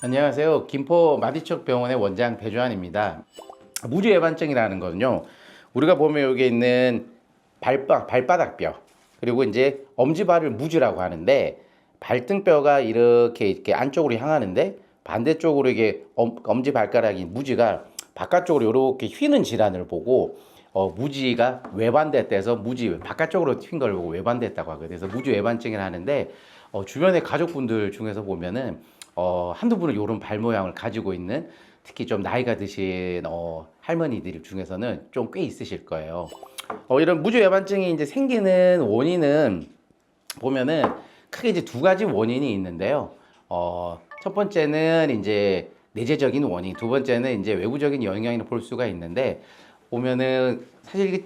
안녕하세요. 김포 마디척 병원의 원장 배주환입니다. 무주 예반증이라는 거는요, 우리가 보면 여기 있는 발바닥뼈, 그리고 이제 엄지발을 무주라고 하는데, 발등뼈가 이렇게 안쪽으로 향하는데, 반대쪽으로 이게 엄지발가락인 무지가 바깥쪽으로 이렇게 휘는 질환을 보고, 무지가 외반됐대서 무지 바깥쪽으로 튄 걸 보고 외반됐다고 하거든요. 그래서 무주 외반증이라 하는데, 주변의 가족분들 중에서 보면은 한두 분은 이런 발 모양을 가지고 있는, 특히 좀 나이가 드신 할머니들 중에서는 좀 꽤 있으실 거예요. 이런 무주 외반증이 이제 생기는 원인은 보면은 크게 이제 두 가지 원인이 있는데요. 첫 번째는 이제 내재적인 원인, 두 번째는 이제 외부적인 영향을 볼 수가 있는데, 보면은 사실 이게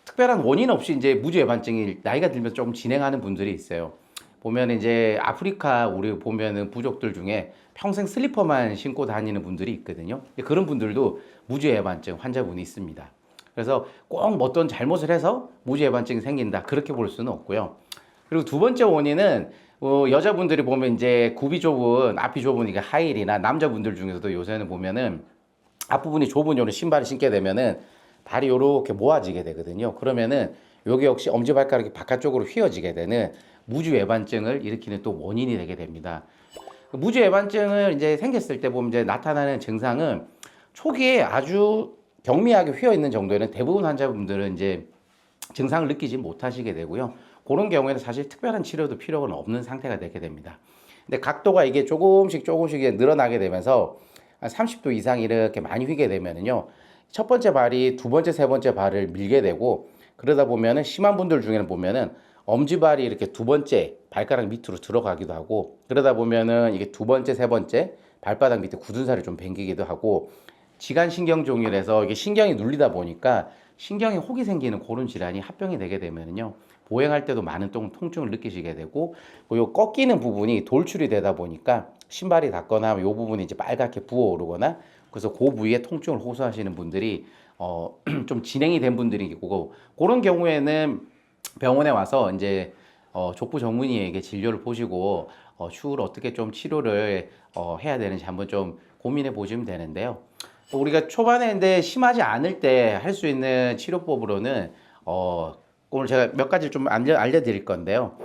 특별한 원인 없이 이제 무주 외반증이 나이가 들면서 조금 진행하는 분들이 있어요. 보면 이제 아프리카 우리 보면은 부족들 중에 평생 슬리퍼만 신고 다니는 분들이 있거든요. 그런 분들도 무주외반증 환자분이 있습니다. 그래서 꼭 어떤 잘못을 해서 무주외반증이 생긴다 그렇게 볼 수는 없고요. 그리고 두 번째 원인은 여자분들이 보면 이제 굽이 좁은 앞이 좁으니까 하이힐이나 남자분들 중에서도 요새는 보면은 앞부분이 좁은 요런 신발을 신게 되면은 발이 요렇게 모아지게 되거든요. 그러면은 요게 역시 엄지발가락이 바깥쪽으로 휘어지게 되는 무주외반증을 일으키는 또 원인이 되게 됩니다. 무주외반증을 이제 생겼을 때 보면 이제 나타나는 증상은 초기에 아주 경미하게 휘어 있는 정도에는 대부분 환자분들은 이제 증상을 느끼지 못하시게 되고요. 그런 경우에는 사실 특별한 치료도 필요가 없는 상태가 되게 됩니다. 근데 각도가 이게 조금씩 늘어나게 되면서 한 30도 이상 이렇게 많이 휘게 되면은요, 첫 번째 발이 두 번째, 세 번째 발을 밀게 되고, 그러다 보면은 심한 분들 중에는 보면은 엄지발이 이렇게 두 번째 발가락 밑으로 들어가기도 하고, 그러다 보면은 이게 두 번째, 세 번째 발바닥 밑에 굳은 살이 좀 뱅기기도 하고, 지간신경종이라서 이게 신경이 눌리다 보니까 신경에 혹이 생기는 그런 질환이 합병이 되게 되면은요, 보행할 때도 많은 통증을 느끼시게 되고, 요 꺾이는 부분이 돌출이 되다 보니까 신발이 닿거나 요 부분이 이제 빨갛게 부어오르거나, 그래서 그 부위에 통증을 호소하시는 분들이 좀 진행이 된 분들이 있고, 그런 경우에는 병원에 와서 이제 족부 전문의에게 진료를 보시고 추후로 어떻게 좀 치료를 해야 되는지 한번 좀 고민해 보시면 되는데요. 우리가 초반에 근데 심하지 않을 때 할 수 있는 치료법으로는 오늘 제가 몇 가지 좀 알려드릴 건데요.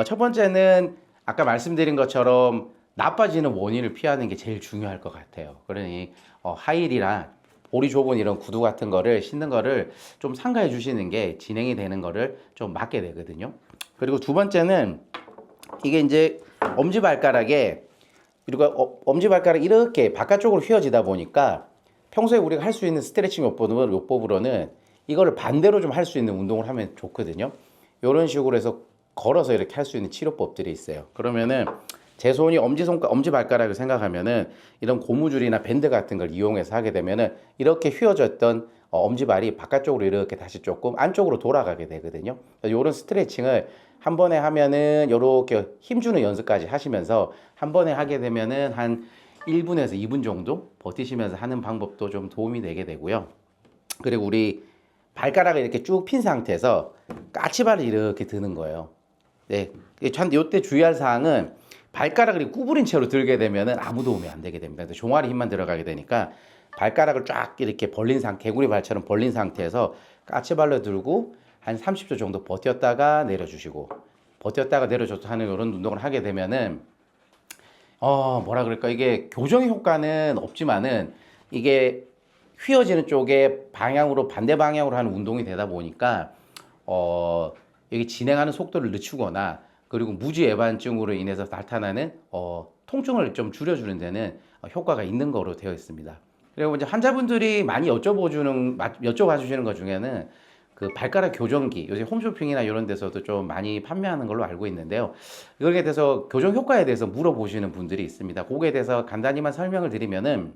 첫 번째는 아까 말씀드린 것처럼 나빠지는 원인을 피하는 게 제일 중요할 것 같아요. 그러니 하이힐이나 볼이 좁은 이런 구두 같은 거를 신는 거를 좀 삼가해 주시는 게 진행이 되는 거를 좀 막게 되거든요. 그리고 두 번째는 이게 이제 엄지발가락에, 그리고 엄지발가락이 이렇게 바깥쪽으로 휘어지다 보니까 평소에 우리가 할 수 있는 스트레칭 요법으로는 이거를 반대로 좀 할 수 있는 운동을 하면 좋거든요. 이런 식으로 해서 걸어서 이렇게 할 수 있는 치료법들이 있어요. 그러면은 제 손이 엄지발가락을 생각하면은 이런 고무줄이나 밴드 같은 걸 이용해서 하게 되면은 이렇게 휘어졌던 엄지발이 바깥쪽으로 이렇게 다시 조금 안쪽으로 돌아가게 되거든요. 이런 스트레칭을 한 번에 하면은 이렇게 힘주는 연습까지 하시면서 한 번에 하게 되면은 한 1분에서 2분 정도 버티시면서 하는 방법도 좀 도움이 되게 되고요. 그리고 우리 발가락을 이렇게 쭉 핀 상태에서 까치발을 이렇게 드는 거예요. 네, 이때 주의할 사항은 발가락을 구부린 채로 들게 되면은 아무 도움이 안 되게 됩니다. 종아리 힘만 들어가게 되니까 발가락을 쫙 이렇게 벌린 개구리 발처럼 벌린 상태에서 까치발로 들고 한 30초 정도 버텼다가 내려주시고, 버텼다가 내려줘서 하는 이런 운동을 하게 되면은 뭐라 그럴까, 이게 교정의 효과는 없지만은 이게 휘어지는 쪽에 방향으로 반대 방향으로 하는 운동이 되다 보니까 여기 진행하는 속도를 늦추거나, 그리고 무지외반증으로 인해서 나타나는 통증을 좀 줄여주는 데는 효과가 있는 거로 되어 있습니다. 그리고 이제 환자분들이 많이 여쭤봐 주시는 것 중에는 그 발가락 교정기, 요새 홈쇼핑이나 이런 데서도 좀 많이 판매하는 걸로 알고 있는데요. 이거에 대해서 교정 효과에 대해서 물어보시는 분들이 있습니다. 거기에 대해서 간단히만 설명을 드리면은,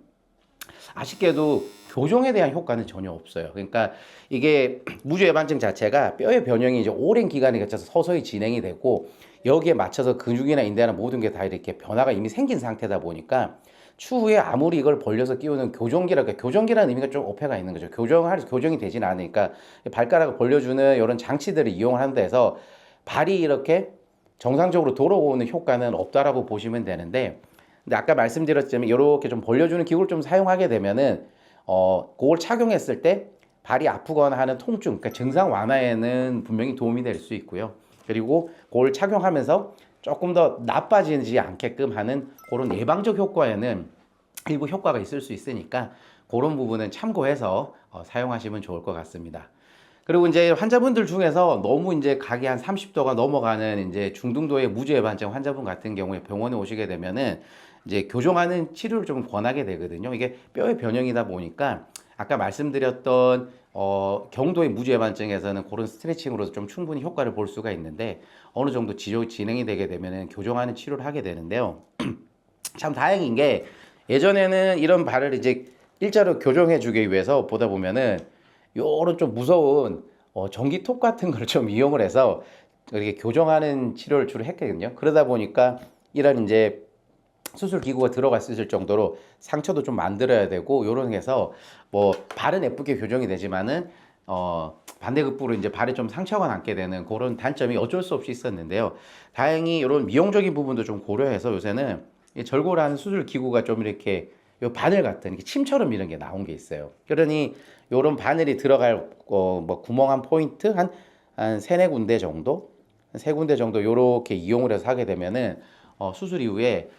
아쉽게도 교정에 대한 효과는 전혀 없어요. 그러니까 이게 무주외반증 자체가 뼈의 변형이 이제 오랜 기간에 걸쳐서 서서히 진행이 되고, 여기에 맞춰서 근육이나 인대나 모든 게 다 이렇게 변화가 이미 생긴 상태다 보니까 추후에 아무리 이걸 벌려서 끼우는 교정기라는 의미가 좀 오해가 있는 거죠. 교정이 되진 않으니까 발가락을 벌려주는 이런 장치들을 이용하는 데서 발이 이렇게 정상적으로 돌아오는 효과는 없다라고 보시면 되는데, 근데 아까 말씀드렸지만 이렇게 좀 벌려주는 기구를 좀 사용하게 되면은 그걸 착용했을 때 발이 아프거나 하는 통증, 그러니까 증상 완화에는 분명히 도움이 될 수 있고요. 그리고 그걸 착용하면서 조금 더 나빠지지 않게끔 하는 그런 예방적 효과에는 일부 효과가 있을 수 있으니까 그런 부분은 참고해서 사용하시면 좋을 것 같습니다. 그리고 이제 환자분들 중에서 너무 이제 각이 한 30도가 넘어가는 이제 중등도의 무지해반증 환자분 같은 경우에 병원에 오시게 되면은 이제 교정하는 치료를 좀 권하게 되거든요. 이게 뼈의 변형이다 보니까 아까 말씀드렸던 경도의 무지해반증에서는 그런 스트레칭으로도 좀 충분히 효과를 볼 수가 있는데 어느 정도 진행이 되게 되면은 교정하는 치료를 하게 되는데요. 참 다행인 게 예전에는 이런 발을 이제 일자로 교정해 주기 위해서 보다 보면은 요런 좀 무서운 전기톱 같은 걸 좀 이용을 해서 이렇게 교정하는 치료를 주로 했거든요. 그러다 보니까 이런 이제 수술 기구가 들어갔을 정도로 상처도 좀 만들어야 되고 요런 해서 뭐 발은 예쁘게 교정이 되지만은 반대급부로 이제 발에 좀 상처가 남게 되는 그런 단점이 어쩔 수 없이 있었는데요. 다행히 이런 미용적인 부분도 좀 고려해서 요새는 이 절골하는 수술 기구가 좀 이렇게 요 바늘 같은 이렇게 침처럼 이런 게 나온 게 있어요. 그러니 요런 바늘이 들어갈 뭐 구멍 한 포인트 한 세네 군데 정도, 세 군데 정도 요렇게 이용을 해서 하게 되면은 수술 이후에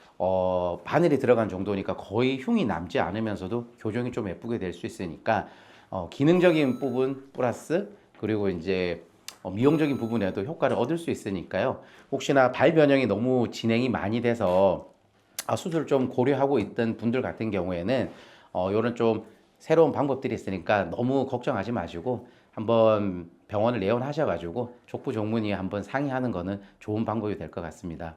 바늘이 들어간 정도니까 거의 흉이 남지 않으면서도 교정이 좀 예쁘게 될 수 있으니까 기능적인 부분 플러스 그리고 이제 미용적인 부분에도 효과를 얻을 수 있으니까요. 혹시나 발 변형이 너무 진행이 많이 돼서 수술을 좀 고려하고 있던 분들 같은 경우에는 이런 좀 새로운 방법들이 있으니까 너무 걱정하지 마시고 한번 병원을 내원하셔가지고 족부종문의 한번 상의하는 거는 좋은 방법이 될 것 같습니다.